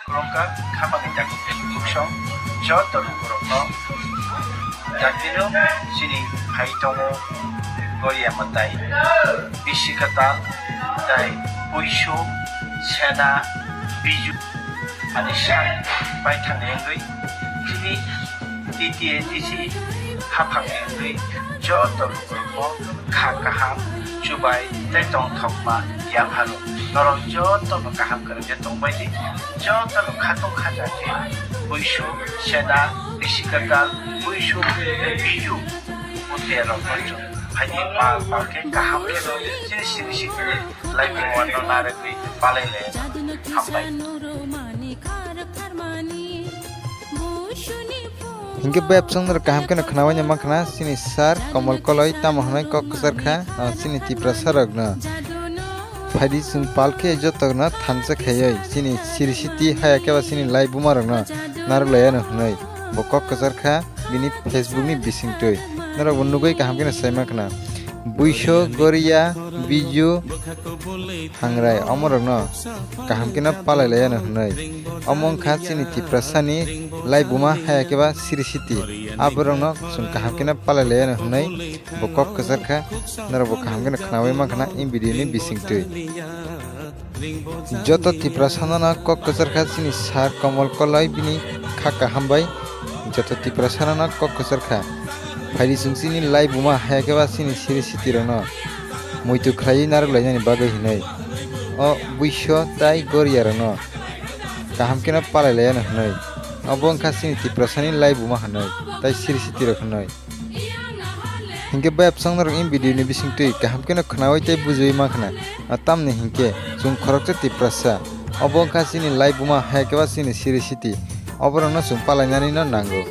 Kurangka kamang jakti Facebook song joto kurangno jaktino sini hai tongo Goria matai bisi katal tai Buiso Sena bizo ani Share Bai Tai Khoroksa Chini TTATC hapangengui joto kurangno kakaham Share Tai Tai Khoroksa yang halu norong joto kaham kerja tongbai joto katong kajaje Buiso Sena bisi katal Buiso bizo utero kocho hanya pakai kaham kilo sini Laibuma no naregui palele Hambai Hingga bab song kaham kena kenawanya makna sini sar komal koloi tamohnai kok sarkha sini Tiprasa rogna Phadi sung palke jotogna thansa khayai sini sirisiti haya keba sini Laibuma rogna narulaya no hnai bokok sarkha bini Facebook ni bisingtoi nara bunugoi kaham kena saimakna Buiso Goria bizo hangrai amorogno kaham kena palalaya no hnai among kha sini Tiprasa ni Laibuma haya keba sirisiti aborogno sung kaham kena palalaya no hnai bokok sarkha nara bo kaham kena khnawai makna in video ni bisingtoi joto Tiprasa na kok sarkha sini sar komal kolai bini khaka Hambai joto Tiprasa na kok sarkha Phadi sungsini Laibuma haya keba sini sirisiti rogno muitu khlai narulainani bagai hinai o Buiso Tai Goria rogno kaham kena palalaya no hnai abong kha sini Tiprasa ni Laibuma hanai tai sirisiti rok hanai hingke bab song narok in video ni bisingtui kaham kena khnawai tai bujiwoi makna atam ni hingke sung khoroksa Tiprasa abong kha sini Laibuma haya keba sini sirisiti oborogno sung palainani no nango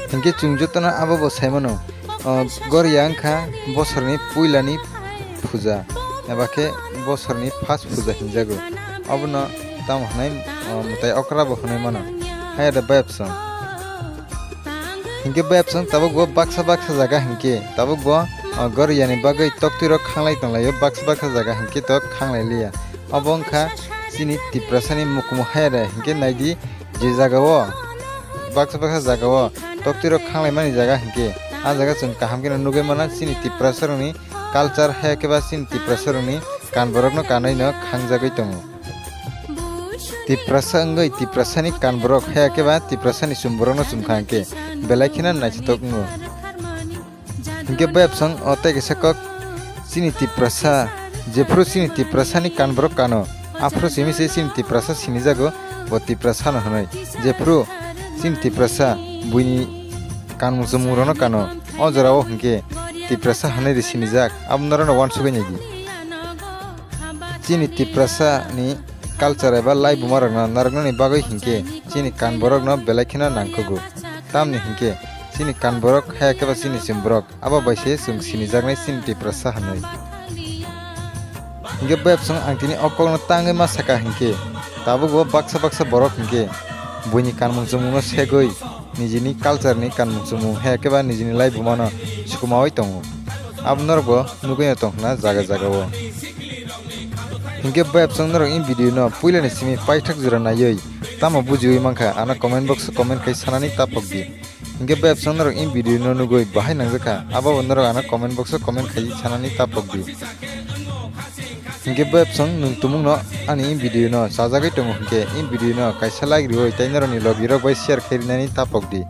hingke chungjotona abo saimano Goria angkha bosorni puilani puja ebake bosorni first puja hinjago abono tam hanai mutai okra bo hanai mano hayada bab song hingke bab song tabuk bo baksa jaga hingke tabuk bo Goria ni bagai toktiro khanglai tonglayo baksa jaga hingke tok khanglai liya abongkha sini Tiprasa ni mukumu hayada hingke naidi je jagao baksa jagao toktiro khanglai mani jaga hingke a jaga chung kaham kena nugai mana sini Tiprasa rokni culture haya keba sini Tiprasa rokni Kanborok no kanai no khangjagoi tongo Tiprasa ongoi Tiprasa ni Kanborok haya keba Tiprasa ni sumborok no chumkhangke belai khina nachitok ngo hingke bab song otai gesakok sini Tiprasa jefru sini Tiprasa ni Kanborok kano afro simi sini Tiprasa sinijakgo bo Tiprasa no hanai jefru sini Tiprasa buini kanmung rono kano o jorao hingke Tiprasa hanai ri sinijak abnara no wan sugai negi sini Tiprasa ni culture eba Laibuma rokno narokno ni bagoi hingke sini Kanborok no belai khina nangkogo tamni hingke sini Kanborok haya keba sini simborok aba baisi sung sinijaknai sini Tiprasa hanai hingke bab song angtini okok no tangai ma saka hingke tabugo baksa borok hingke buini kanmung no segoi nijini culture ni kanmung haya keba nijini Laibuma no sukumawai tongo abnorbo nugai tongna jaga o hingke bab song norok in video no puila ni simi paithak jura nayoi tamo bujiwoi mangkha ana comment box comment kai sanani tapokdi hingke bab song norok in video no nugoi bahai nangjaka abo norok ana comment box comment kai sanani tapokdi hingke bab song nung tumung no ani in video no sajagai tongo hingke in video no kaisa like rioi tai noroni log rok bai share khairinani tapokdi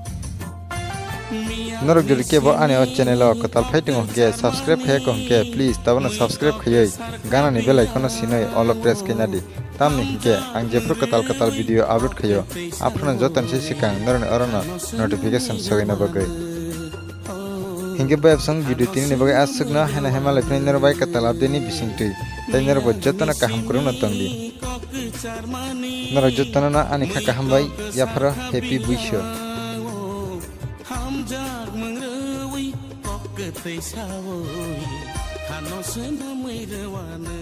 norok jodi kebo ani o channel o kotal phaitung hingke subscribe khai ko hingke please tabona subscribe khayoi gana ni bell icon sinoi all press kainadi tamni hingke ang jefru kotal video upload khayo apna jotan se sikang noroni orona notification sogaina bagai hingke bab song video tini ni bagai asukna hena hemalai phai nor bai kotal update ni bisingtui tai nor bo jotana kaham kuruna tongdi norok jotana na ani kha kaham bai yafara happy Buiso Kok ke tai sawoi hano sena mai rewana